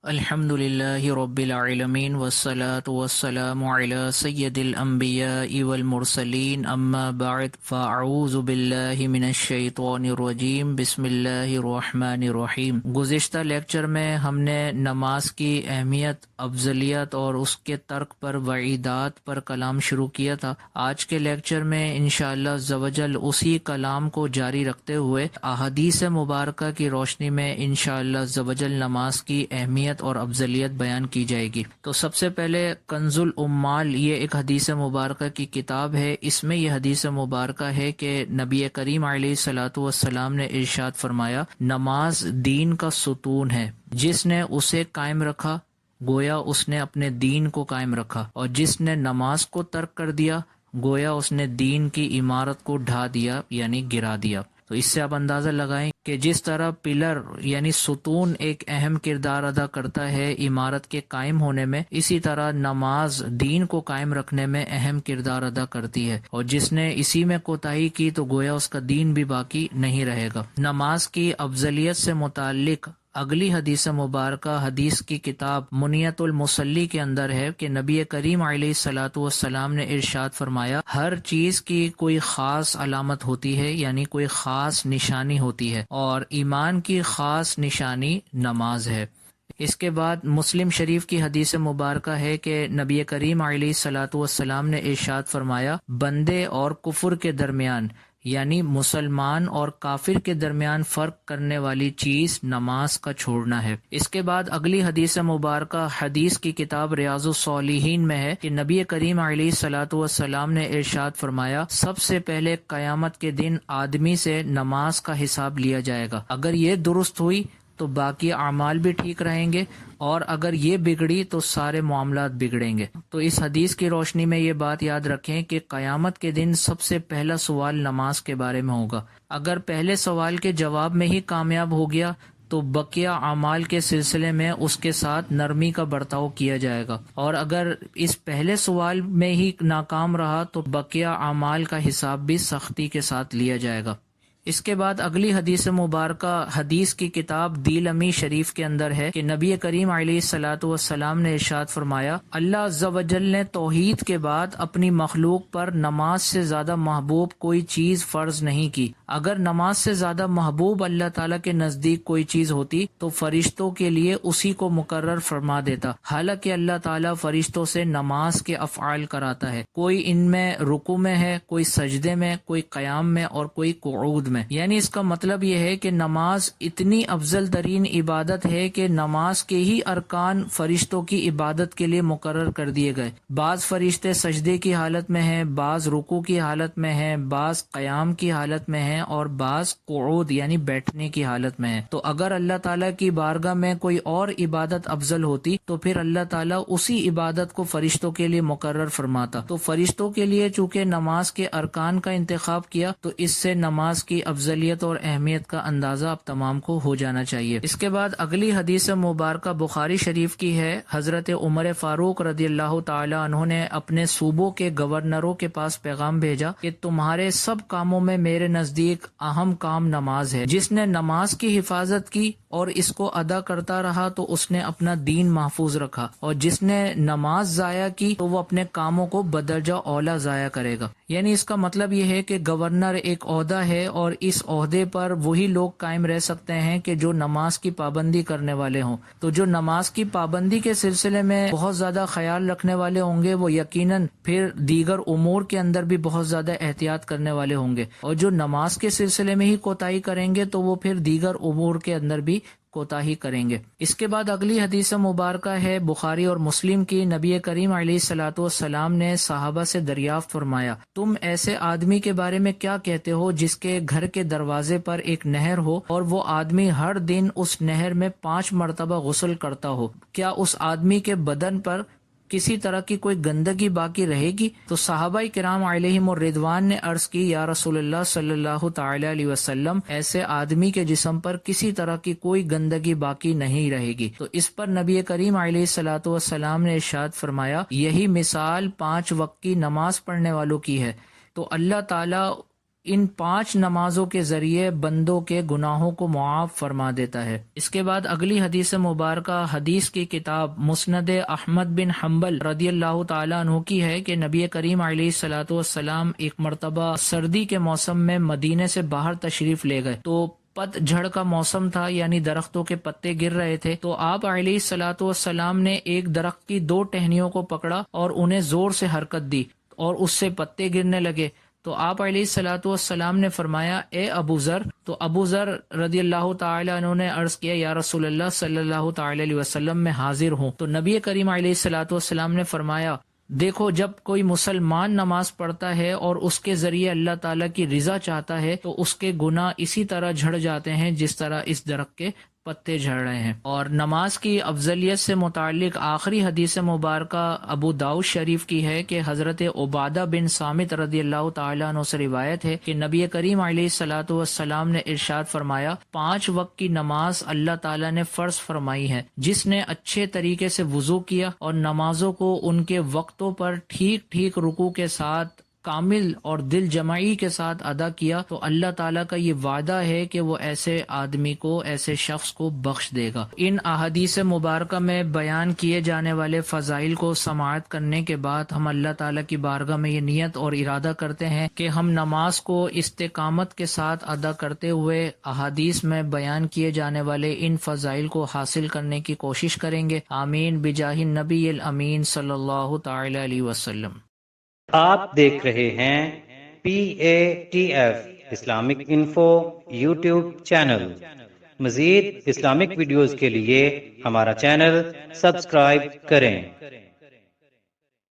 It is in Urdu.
الحمد للہ رب العالمین والصلاة والسلام علی سید الانبیاء والمرسلین اما بعد فاعوذ باللہ من الشیطان الرجیم بسم اللہ الرحمن الرحیم۔ گزشتہ لیکچر میں ہم نے نماز کی اہمیت، افضلیت اور اس کے ترک پر وعیدات پر کلام شروع کیا تھا۔ آج کے لیکچر میں انشاءاللہ عز و جل اسی کلام کو جاری رکھتے ہوئے احادیث مبارکہ کی روشنی میں انشاءاللہ عز و جل نماز کی اہمیت اور افضلیت بیان کی جائے گی۔ تو سب سے پہلے کنز الامال، یہ ایک حدیث مبارکہ کی کتاب ہے۔ اس میں یہ حدیث مبارکہ ہے کہ نبی کریم علیہ الصلوۃ والسلام نے ارشاد فرمایا، نماز دین کا ستون ہے، جس نے اسے قائم رکھا گویا اس نے اپنے دین کو قائم رکھا، اور جس نے نماز کو ترک کر دیا گویا اس نے دین کی عمارت کو ڈھا دیا، یعنی گرا دیا۔ تو اس سے آپ اندازہ لگائیں کہ جس طرح پلر یعنی ستون ایک اہم کردار ادا کرتا ہے عمارت کے قائم ہونے میں، اسی طرح نماز دین کو قائم رکھنے میں اہم کردار ادا کرتی ہے، اور جس نے اسی میں کوتاہی کی تو گویا اس کا دین بھی باقی نہیں رہے گا۔ نماز کی افضلیت سے متعلق اگلی حدیث مبارکہ حدیث کی کتاب منیت المصلی کے اندر ہے کہ نبی کریم علیہ الصلوۃ والسلام نے ارشاد فرمایا، ہر چیز کی کوئی خاص علامت ہوتی ہے، یعنی کوئی خاص نشانی ہوتی ہے، اور ایمان کی خاص نشانی نماز ہے۔ اس کے بعد مسلم شریف کی حدیث مبارکہ ہے کہ نبی کریم علیہ الصلوۃ والسلام نے ارشاد فرمایا، بندے اور کفر کے درمیان یعنی مسلمان اور کافر کے درمیان فرق کرنے والی چیز نماز کا چھوڑنا ہے۔ اس کے بعد اگلی حدیث مبارکہ حدیث کی کتاب ریاض الصالحین میں ہے کہ نبی کریم علیہ الصلوۃ والسلام نے ارشاد فرمایا، سب سے پہلے قیامت کے دن آدمی سے نماز کا حساب لیا جائے گا، اگر یہ درست ہوئی تو باقی اعمال بھی ٹھیک رہیں گے، اور اگر یہ بگڑی تو سارے معاملات بگڑیں گے۔ تو اس حدیث کی روشنی میں یہ بات یاد رکھیں کہ قیامت کے دن سب سے پہلا سوال نماز کے بارے میں ہوگا۔ اگر پہلے سوال کے جواب میں ہی کامیاب ہو گیا تو بقیہ اعمال کے سلسلے میں اس کے ساتھ نرمی کا برتاؤ کیا جائے گا، اور اگر اس پہلے سوال میں ہی ناکام رہا تو بقیہ اعمال کا حساب بھی سختی کے ساتھ لیا جائے گا۔ اس کے بعد اگلی حدیث مبارکہ حدیث کی کتاب دیلمی شریف کے اندر ہے کہ نبی کریم علیہ الصلوۃ والسلام نے ارشاد فرمایا، اللہ عز و جل نے توحید کے بعد اپنی مخلوق پر نماز سے زیادہ محبوب کوئی چیز فرض نہیں کی۔ اگر نماز سے زیادہ محبوب اللہ تعالیٰ کے نزدیک کوئی چیز ہوتی تو فرشتوں کے لیے اسی کو مقرر فرما دیتا، حالانکہ اللہ تعالیٰ فرشتوں سے نماز کے افعال کراتا ہے، کوئی ان میں رکوع میں ہے، کوئی سجدے میں، کوئی قیام میں اور کوئی قعود میں۔ یعنی اس کا مطلب یہ ہے کہ نماز اتنی افضل ترین عبادت ہے کہ نماز کے ہی ارکان فرشتوں کی عبادت کے لیے مقرر کر دیے گئے۔ بعض فرشتے سجدے کی حالت میں ہیں، بعض رکوع کی حالت میں ہیں، بعض قیام کی حالت میں ہیں، اور بعض قعود یعنی بیٹھنے کی حالت میں ہیں۔ تو اگر اللہ تعالیٰ کی بارگاہ میں کوئی اور عبادت افضل ہوتی تو پھر اللہ تعالیٰ اسی عبادت کو فرشتوں کے لیے مقرر فرماتا۔ تو فرشتوں کے لیے چونکہ نماز کے ارکان کا انتخاب کیا تو اس سے نماز کی افضلیت اور اہمیت کا اندازہ آپ تمام کو ہو جانا چاہیے۔ اس کے بعد اگلی حدیث مبارکہ بخاری شریف کی ہے۔ حضرت عمر فاروق رضی اللہ تعالی عنہ نے اپنے صوبوں کے گورنروں کے پاس پیغام بھیجا کہ تمہارے سب کاموں میں میرے نزدیک اہم کام نماز ہے۔ جس نے نماز کی حفاظت کی اور اس کو ادا کرتا رہا تو اس نے اپنا دین محفوظ رکھا، اور جس نے نماز ضائع کی تو وہ اپنے کاموں کو بدرجہ اولا ضائع کرے گا۔ یعنی اس کا مطلب یہ ہے کہ گورنر ایک عہدہ ہے، اور اس عہدے پر وہی لوگ قائم رہ سکتے ہیں کہ جو نماز کی پابندی کرنے والے ہوں۔ تو جو نماز کی پابندی کے سلسلے میں بہت زیادہ خیال رکھنے والے ہوں گے وہ یقیناً پھر دیگر امور کے اندر بھی بہت زیادہ احتیاط کرنے والے ہوں گے، اور جو نماز کے سلسلے میں ہی کوتاہی کریں گے تو وہ پھر دیگر امور کے اندر بھی کوتاہی کریں گے۔ اس کے بعد اگلی حدیث مبارکہ ہے بخاری اور مسلم کی۔ نبی کریم علیہ الصلوۃ والسلام نے صحابہ سے دریافت فرمایا، تم ایسے آدمی کے بارے میں کیا کہتے ہو جس کے گھر کے دروازے پر ایک نہر ہو اور وہ آدمی ہر دن اس نہر میں 5 مرتبہ غسل کرتا ہو؟ کیا اس آدمی کے بدن پر کسی طرح کی کوئی گندگی باقی رہے گی؟ تو صحابہ کرام علیہم الرضوان نے عرض کی، یا رسول اللہ صلی اللہ تعالی علیہ وسلم، ایسے آدمی کے جسم پر کسی طرح کی کوئی گندگی باقی نہیں رہے گی۔ تو اس پر نبی کریم علیہ الصلوۃ والسلام نے ارشاد فرمایا، یہی مثال 5 وقت کی نماز پڑھنے والوں کی ہے۔ تو اللہ تعالیٰ ان 5 نمازوں کے ذریعے بندوں کے گناہوں کو معاف فرما دیتا ہے۔ اس کے بعد اگلی حدیث مبارکہ حدیث کی کتاب مسند احمد بن حنبل رضی اللہ تعالیٰ عنہ کی ہے کہ نبی کریم علیہ الصلوۃ والسلام ایک مرتبہ سردی کے موسم میں مدینے سے باہر تشریف لے گئے، تو پت جھڑ کا موسم تھا، یعنی درختوں کے پتے گر رہے تھے، تو آپ علیہ الصلوۃ والسلام نے ایک درخت کی 2 ٹہنیوں کو پکڑا اور انہیں زور سے حرکت دی اور اس سے پتے گرنے لگے۔ تو آپ علیہ الصلوۃ والسلام نے فرمایا اے ابو ذر، تو ابو ذر رضی اللہ تعالی عنہ نے عرض کیا یا رسول اللہ صلی اللہ تعالی علیہ وسلم میں حاضر ہوں۔ تو نبی کریم علیہ الصلوۃ والسلام نے فرمایا دیکھو، جب کوئی مسلمان نماز پڑھتا ہے اور اس کے ذریعے اللہ تعالیٰ کی رضا چاہتا ہے تو اس کے گناہ اسی طرح جھڑ جاتے ہیں جس طرح اس درخت کے پتے جھڑ رہے ہیں۔ اور نماز کی افضلیت سے متعلق آخری حدیث مبارکہ ابو داؤد شریف کی ہے کہ حضرت عبادہ بن صامت رضی اللہ تعالیٰ عنہ سے روایت ہے کہ نبی کریم علیہ الصلوۃ والسلام نے ارشاد فرمایا 5 وقت کی نماز اللہ تعالیٰ نے فرض فرمائی ہے، جس نے اچھے طریقے سے وضو کیا اور نمازوں کو ان کے وقتوں پر ٹھیک ٹھیک رکوع کے ساتھ کامل اور دل جمعی کے ساتھ ادا کیا، تو اللہ تعالیٰ کا یہ وعدہ ہے کہ وہ ایسے آدمی کو، ایسے شخص کو بخش دے گا۔ ان احادیث مبارکہ میں بیان کیے جانے والے فضائل کو سماعت کرنے کے بعد ہم اللہ تعالیٰ کی بارگاہ میں یہ نیت اور ارادہ کرتے ہیں کہ ہم نماز کو استقامت کے ساتھ ادا کرتے ہوئے احادیث میں بیان کیے جانے والے ان فضائل کو حاصل کرنے کی کوشش کریں گے۔ آمین بجاہ النبی الامین صلی اللہ تعالی علیہ وسلم۔ آپ دیکھ رہے ہیں PATF Islamic info YouTube channel. مزید اسلامک ویڈیوز کے لیے ہمارا چینل سبسکرائب کریں۔